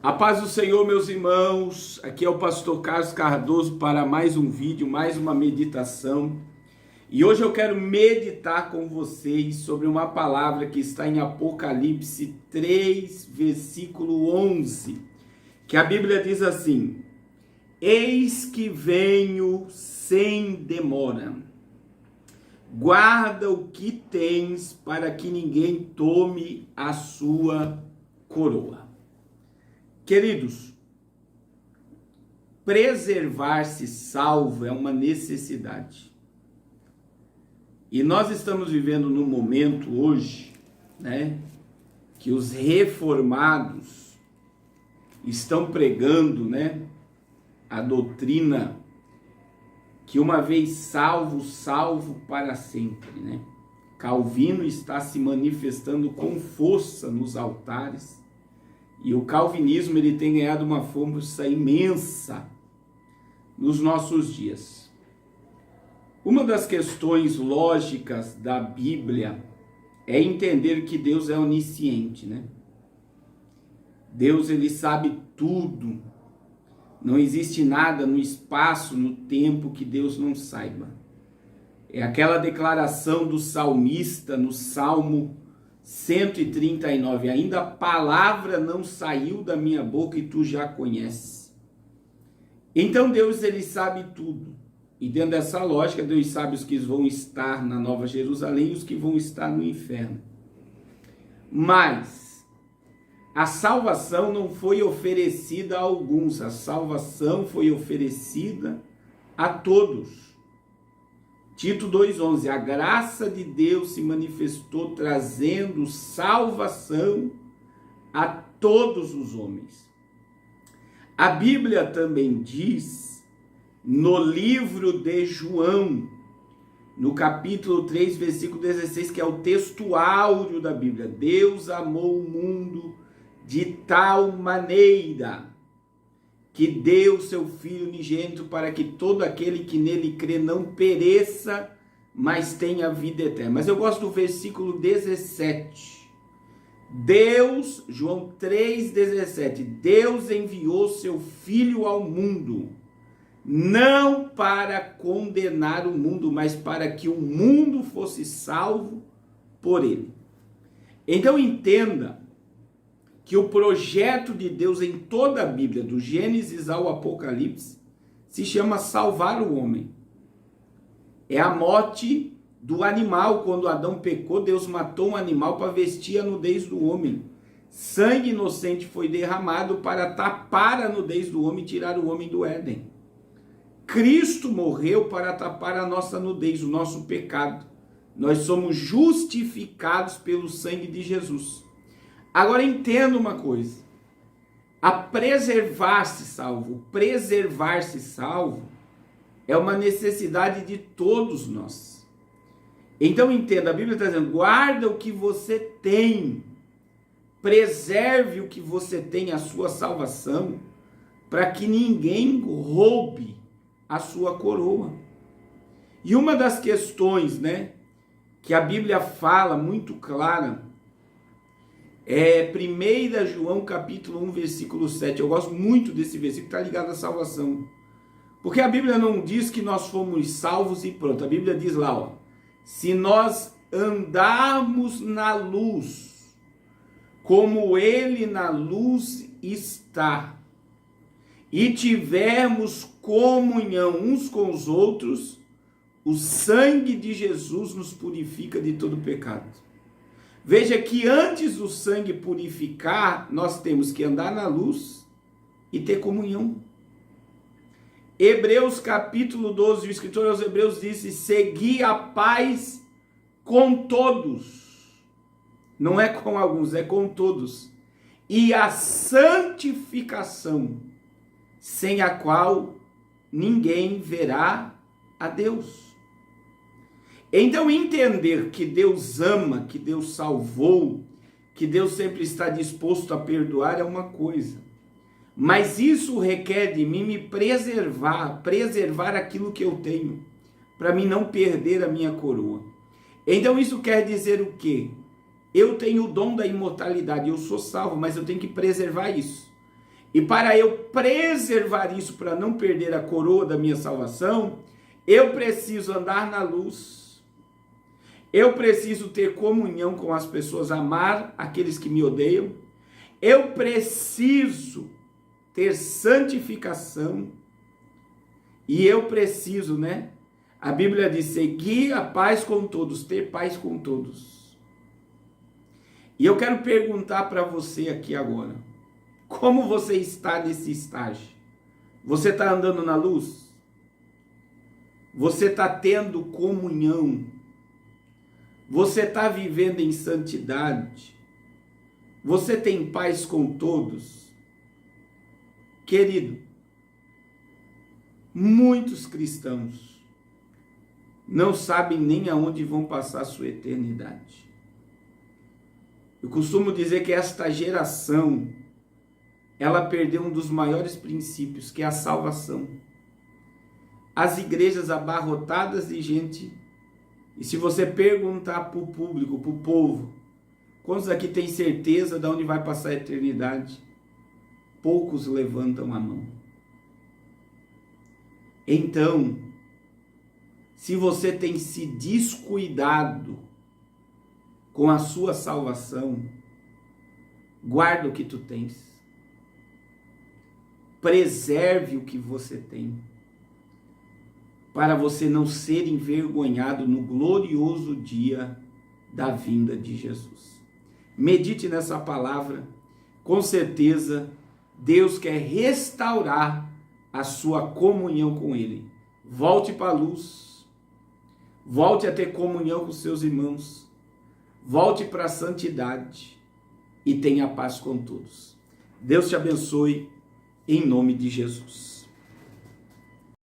A paz do Senhor, meus irmãos, aqui é o pastor Carlos Cardoso para mais um vídeo, mais uma meditação. E hoje eu quero meditar com vocês sobre uma palavra que está em Apocalipse 3, versículo 11, que a Bíblia diz assim: Eis que venho sem demora, guarda o que tens para que ninguém tome a sua coroa. Queridos, preservar-se salvo é uma necessidade. E nós estamos vivendo num momento hoje, que os reformados estão pregando, a doutrina que uma vez salvo, salvo para sempre, Calvino está se manifestando com força nos altares. E o calvinismo ele tem ganhado uma força imensa nos nossos dias. Uma das questões lógicas da Bíblia é entender que Deus é onisciente, Deus ele sabe tudo. Não existe nada no espaço, no tempo que Deus não saiba. É aquela declaração do salmista no Salmo 139, ainda a palavra não saiu da minha boca e tu já conheces. Então Deus ele sabe tudo. E dentro dessa lógica, Deus sabe os que vão estar na Nova Jerusalém e os que vão estar no inferno. Mas a salvação não foi oferecida a alguns, a salvação foi oferecida a todos. Tito 2,11, a graça de Deus se manifestou trazendo salvação a todos os homens. A Bíblia também diz, no livro de João, no capítulo 3, versículo 16, que é o texto áureo da Bíblia, Deus amou o mundo de tal maneira que deu seu Filho unigênito para que todo aquele que nele crê não pereça, mas tenha vida eterna. Mas eu gosto do versículo 17. Deus, João 3,17, Deus enviou seu Filho ao mundo, não para condenar o mundo, mas para que o mundo fosse salvo por ele. Então entenda que o projeto de Deus em toda a Bíblia, do Gênesis ao Apocalipse, se chama salvar o homem. É a morte do animal. Quando Adão pecou, Deus matou um animal para vestir a nudez do homem. Sangue inocente foi derramado para tapar a nudez do homem e tirar o homem do Éden. Cristo morreu para tapar a nossa nudez, o nosso pecado. Nós somos justificados pelo sangue de Jesus. Agora entenda uma coisa, a preservar-se salvo é uma necessidade de todos nós. Então entenda, a Bíblia está dizendo, guarda o que você tem, preserve o que você tem, a sua salvação, para que ninguém roube a sua coroa. E uma das questões, que a Bíblia fala muito clara, é 1 João capítulo 1, versículo 7. Eu gosto muito desse versículo, está ligado à salvação. Porque a Bíblia não diz que nós fomos salvos e pronto. A Bíblia diz lá, se nós andarmos na luz, como Ele na luz está, e tivermos comunhão uns com os outros, o sangue de Jesus nos purifica de todo pecado. Veja que antes do sangue purificar, nós temos que andar na luz e ter comunhão. Hebreus capítulo 12, o escritor aos Hebreus disse, segui a paz com todos. Não é com alguns, é com todos. E a santificação, sem a qual ninguém verá a Deus. Então entender que Deus ama, que Deus salvou, que Deus sempre está disposto a perdoar é uma coisa. Mas isso requer de mim me preservar aquilo que eu tenho, para mim não perder a minha coroa. Então isso quer dizer o quê? Eu tenho o dom da imortalidade, eu sou salvo, mas eu tenho que preservar isso. E para eu preservar isso, para não perder a coroa da minha salvação, eu preciso andar na luz. Eu preciso ter comunhão com as pessoas, amar aqueles que me odeiam. Eu preciso ter santificação. E eu preciso, A Bíblia diz, seguir a paz com todos, ter paz com todos. E eu quero perguntar para você aqui agora, como você está nesse estágio? Você está andando na luz? Você está tendo comunhão? Você está vivendo em santidade? Você tem paz com todos? Querido, muitos cristãos não sabem nem aonde vão passar a sua eternidade. Eu costumo dizer que esta geração, ela perdeu um dos maiores princípios, que é a salvação. As igrejas abarrotadas de gente, e se você perguntar para o público, para o povo, quantos aqui têm certeza de onde vai passar a eternidade? Poucos levantam a mão. Então, se você tem se descuidado com a sua salvação, guarda o que tu tens. Preserve o que você tem, para você não ser envergonhado no glorioso dia da vinda de Jesus. Medite nessa palavra, com certeza Deus quer restaurar a sua comunhão com Ele. Volte para a luz, volte a ter comunhão com seus irmãos, volte para a santidade e tenha paz com todos. Deus te abençoe, em nome de Jesus.